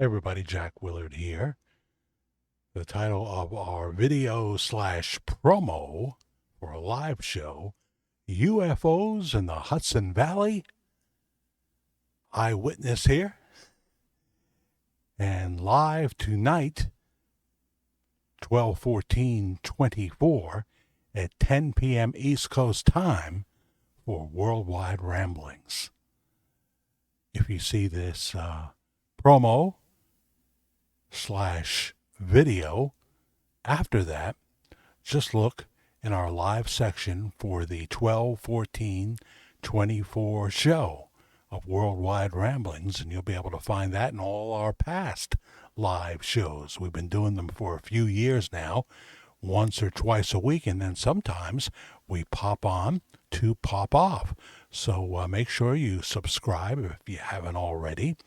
Hey everybody, Jack Willard here. The title of our video slash promo for a live show, UFOs in the Hudson Valley. Eyewitness here. And live tonight, 12/14/24 at 10 p.m. East Coast time for Worldwide Ramblings. If you see this promo slash video after that, just look in our live section for the 12/14/24 show of Worldwide Ramblings, and you'll be able to find that in all our past live shows. We've been doing them for a few years now, once or twice a week, and then sometimes we pop on to pop off. So make sure you subscribe if you haven't already.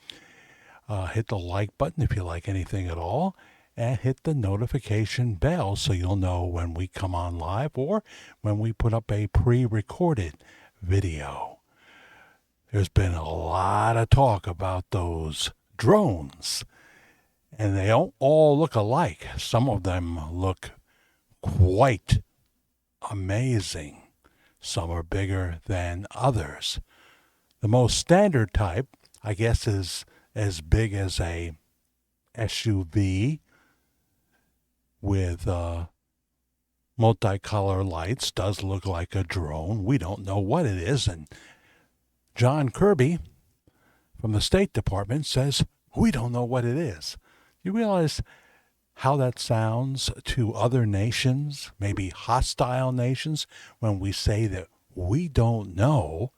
Hit the like button if you like anything at all, and hit the notification bell so you'll know when we come on live or when we put up a pre-recorded video. There's been a lot of talk about those drones, and they don't all look alike. Some of them look quite amazing. Some are bigger than others. The most standard type, I guess, is as big as a SUV with multicolor lights. Does look like a drone. We don't know what it is. And John Kirby from the State Department says, we don't know what it is. You realize how that sounds to other nations, maybe hostile nations, when we say that we don't know,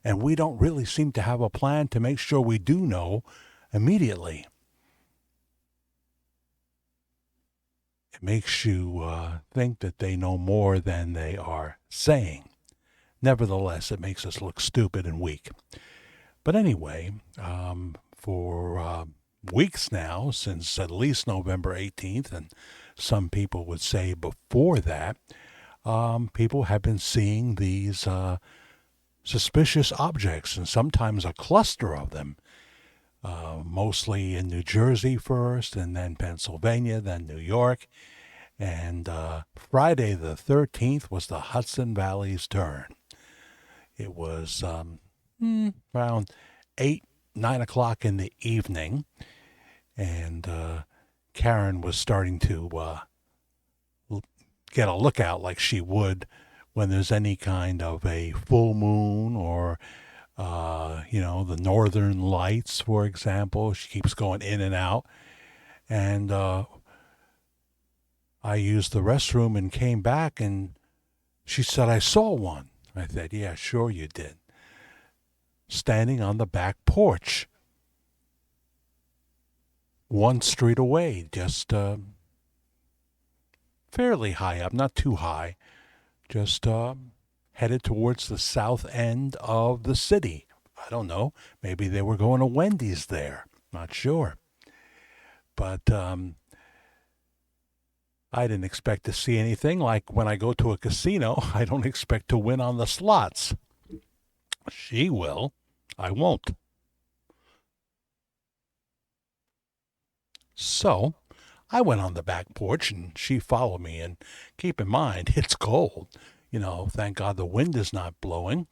and we don't really seem to have a plan to make sure we do know immediately. It makes you think that they know more than they are saying. Nevertheless, it makes us look stupid and weak. But anyway, for weeks now, since at least November 18th, and some people would say before that, people have been seeing these suspicious objects, and sometimes a cluster of them, mostly in New Jersey first, and then Pennsylvania, then New York. And Friday the 13th was the Hudson Valley's turn. It was around 8, 9 o'clock in the evening, and Karen was starting to get a lookout like she would when there's any kind of a full moon or, the northern lights, for example. She keeps going in and out. And I used the restroom and came back, and she said, I saw one. I said, yeah, sure you did. Standing on the back porch, one street away, just fairly high up, not too high, just headed towards the south end of the city. I don't know. Maybe they were going to Wendy's there. Not sure. But I didn't expect to see anything. Like when I go to a casino, I don't expect to win on the slots. She will. I won't. So I went on the back porch, and she followed me. And keep in mind, it's cold. Thank God the wind is not blowing,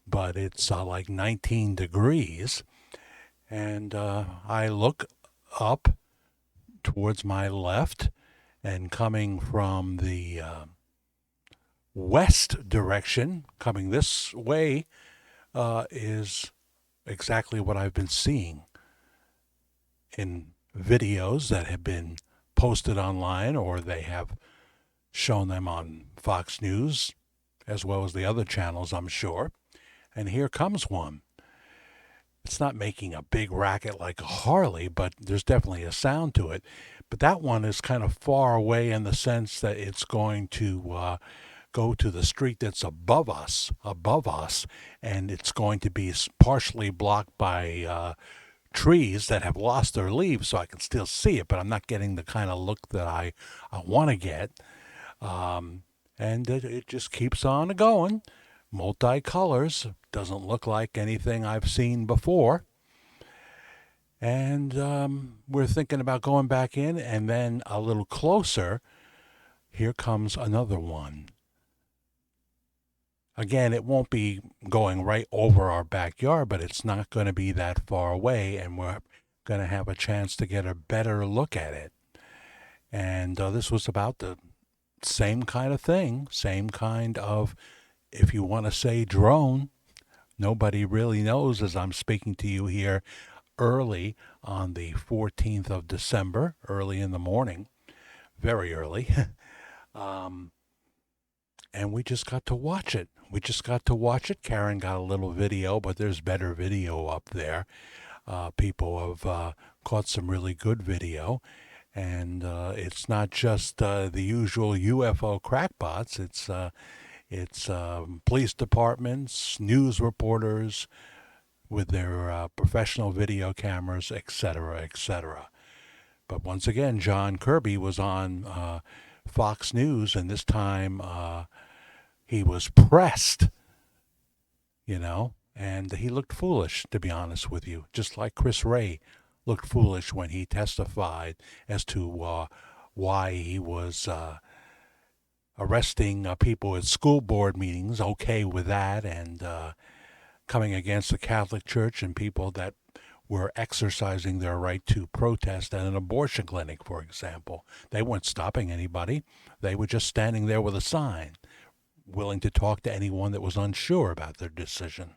but it's like 19 degrees. And I look up towards my left, and coming from the west direction, coming this way, is exactly what I've been seeing in videos that have been posted online, or they have shown them on Fox News, as well as the other channels, I'm sure. And here comes one. It's not making a big racket like a Harley, but there's definitely a sound to it. But that one is kind of far away in the sense that it's going to go to the street that's above us, and it's going to be partially blocked by trees that have lost their leaves, so I can still see it, but I'm not getting the kind of look that I want to get. And it just keeps on going. Multicolors. Doesn't look like anything I've seen before. And we're thinking about going back in, and then a little closer, here comes another one. Again, it won't be going right over our backyard, but it's not going to be that far away, and we're going to have a chance to get a better look at it. And this was about the same kind of thing, same kind of, if you want to say, drone. Nobody really knows as I'm speaking to you here early on the 14th of December, early in the morning, very early. um, and we just got to watch it. We just got to watch it. Karen got a little video, but there's better video up there. People have caught some really good video. And it's not just the usual UFO crackpots. It's police departments, news reporters with their professional video cameras, etc., etc. But once again, John Kirby was on Fox News, and this time he was pressed, and he looked foolish, to be honest with you, just like Chris Wray looked foolish when he testified as to why he was arresting people at school board meetings, okay with that, and coming against the Catholic Church and people that were exercising their right to protest at an abortion clinic, for example. They weren't stopping anybody. They were just standing there with a sign, willing to talk to anyone that was unsure about their decision.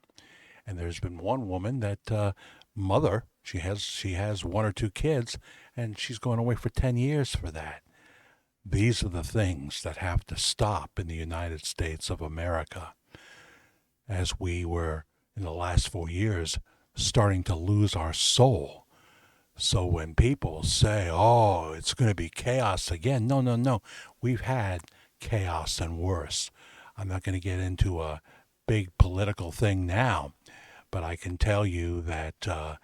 And there's been one woman that mother, she has one or two kids, and she's going away for 10 years for that. These are the things that have to stop in the United States of America, as we were in the last 4 years starting to lose our soul. So when people say, oh, it's going to be chaos again, no. We've had chaos and worse. I'm not going to get into a big political thing now, but I can tell you that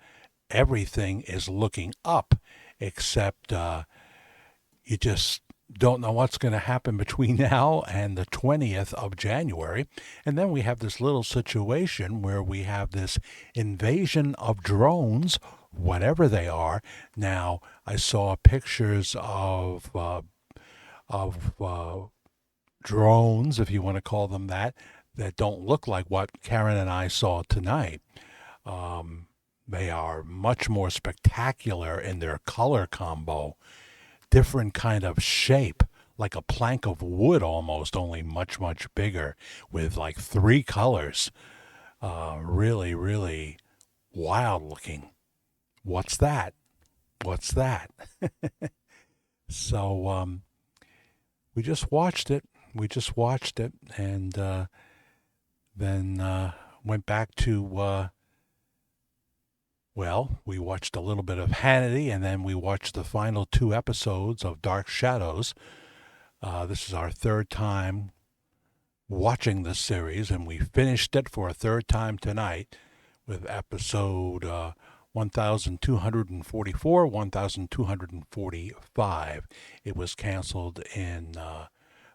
everything is looking up, except you just don't know what's going to happen between now and the 20th of January. And then we have this little situation where we have this invasion of drones, whatever they are. Now, I saw pictures of drones, if you want to call them that don't look like what Karen and I saw tonight. They are much more spectacular in their color combo, different kind of shape, like a plank of wood almost, only much, much bigger, with like 3 colors. Really, really wild looking. What's that? What's that? So we just watched it. And then went back to, we watched a little bit of Hannity, and then we watched the final 2 episodes of Dark Shadows. This is our 3rd time watching this series, and we finished it for a 3rd time tonight with episode 1244, 1245. It was canceled in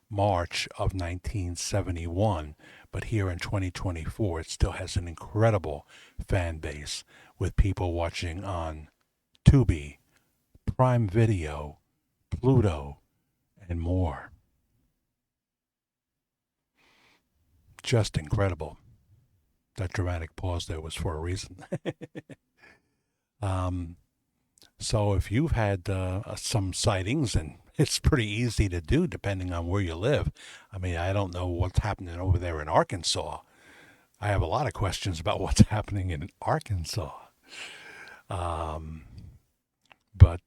March of 1971, but here in 2024 it still has an incredible fan base with people watching on Tubi, Prime Video, Pluto, and more. Just incredible. That dramatic pause there was for a reason. So if you've had some sightings, and it's pretty easy to do depending on where you live. I mean, I don't know what's happening over there in Arkansas. I have a lot of questions about what's happening in Arkansas. But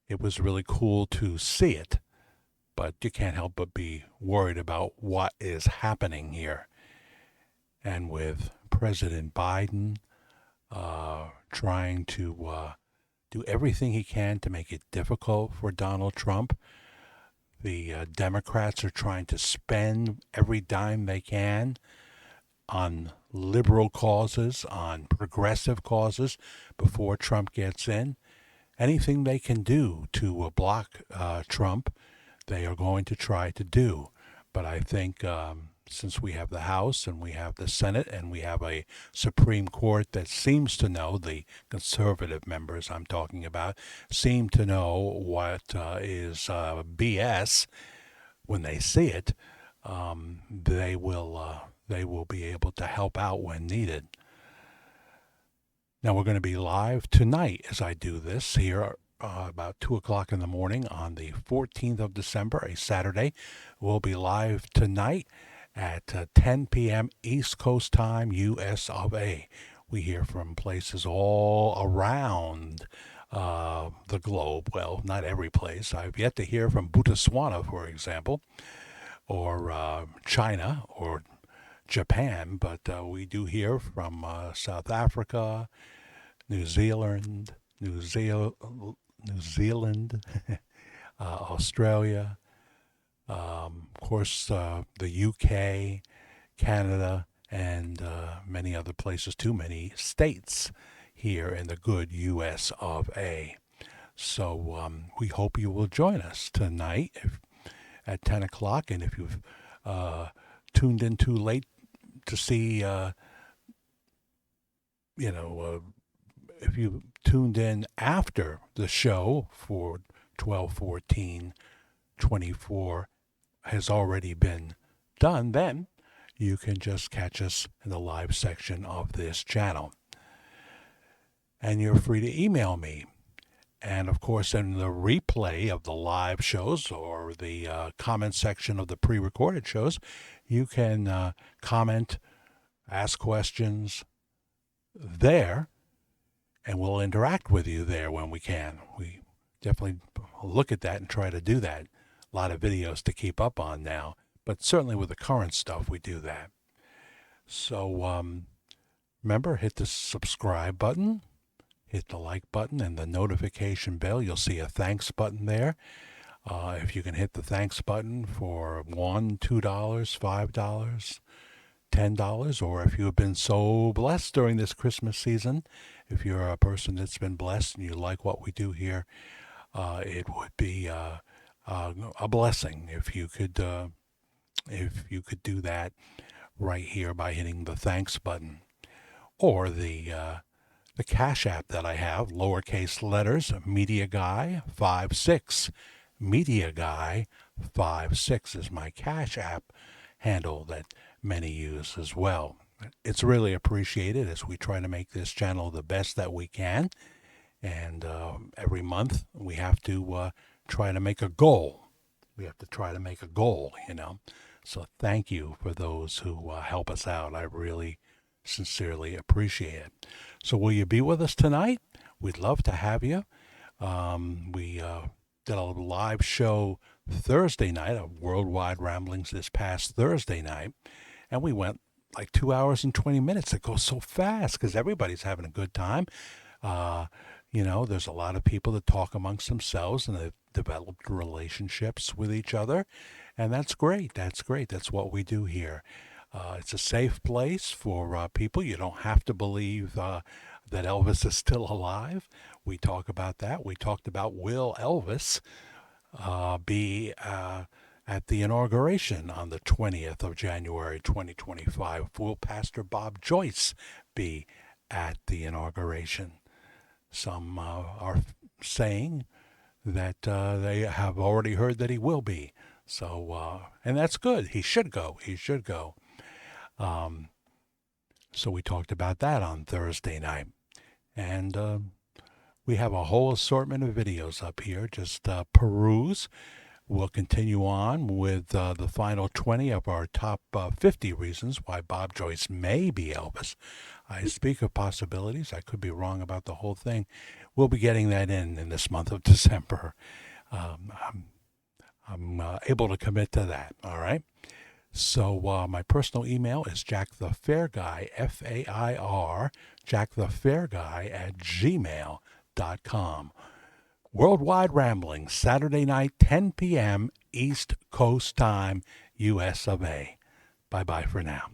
it was really cool to see it. But you can't help but be worried about what is happening here. And with President Biden trying to do everything he can to make it difficult for Donald Trump, the Democrats are trying to spend every dime they can on liberal causes, on progressive causes before Trump gets in. Anything they can do to block Trump, they are going to try to do. But I think since we have the House and we have the Senate and we have a Supreme Court that seems to know, the conservative members I'm talking about, seem to know what is BS when they see it, they will be able to help out when needed. Now we're going to be live tonight as I do this here about 2 o'clock in the morning on the 14th of December, a Saturday. We'll be live tonight at 10 p.m. East Coast time, US of A. We hear from places all around the globe. Well, not every place. I've yet to hear from Botswana, for example, or China, or Japan, but we do hear from South Africa, New Zealand, Australia, of course, the UK, Canada, and many other places, too many states here in the good U.S. of A. So we hope you will join us tonight at 10 o'clock, and if you've tuned in too late to see, if you tuned in after the show for 12/14/24 has already been done, then you can just catch us in the live section of this channel. And you're free to email me. And of course, in the replay of the live shows or the comment section of the pre-recorded shows, you can comment, ask questions there, and we'll interact with you there when we can. We definitely look at that and try to do that. A lot of videos to keep up on now, but certainly with the current stuff, we do that. So remember, hit the subscribe button, hit the like button, and the notification bell. You'll see a thanks button there. If you can hit the thanks button for $1, $2, $5, $10, or if you have been so blessed during this Christmas season, if you're a person that's been blessed and you like what we do here, it would be a blessing if you could do that right here by hitting the thanks button, or the Cash App that I have, lowercase letters, Media Guy 56. Media Guy 56 is my Cash App handle that many use as well. It's really appreciated as we try to make this channel the best that we can. And every month we have to try to make a goal. We have to try to make a goal, So thank you for those who help us out. I really sincerely appreciate it. So will you be with us tonight? We'd love to have you. We did a live show Thursday night of Worldwide Ramblings this past Thursday night, and we went like 2 hours and 20 minutes. It goes so fast because everybody's having a good time. There's a lot of people that talk amongst themselves and they've developed relationships with each other, and that's great. That's great. That's what we do here. It's a safe place for people. You don't have to believe that Elvis is still alive. We talk about that. We talked about, will Elvis be at the inauguration on the 20th of January 2025? Will Pastor Bob Joyce be at the inauguration? Some are saying that they have already heard that he will be. So, and that's good. He should go. He should go. So we talked about that on Thursday night. And we have a whole assortment of videos up here. Just peruse. We'll continue on with the final 20 of our top 50 reasons why Bob Joyce may be Elvis. I speak of possibilities. I could be wrong about the whole thing. We'll be getting that in this month of December. I'm able to commit to that, all right? So my personal email is jackthefairguy, F-A-I-R, jackthefairguy@gmail.com. Worldwide Ramblings, Saturday night, 10 p.m. East Coast time, US of A. Bye-bye for now.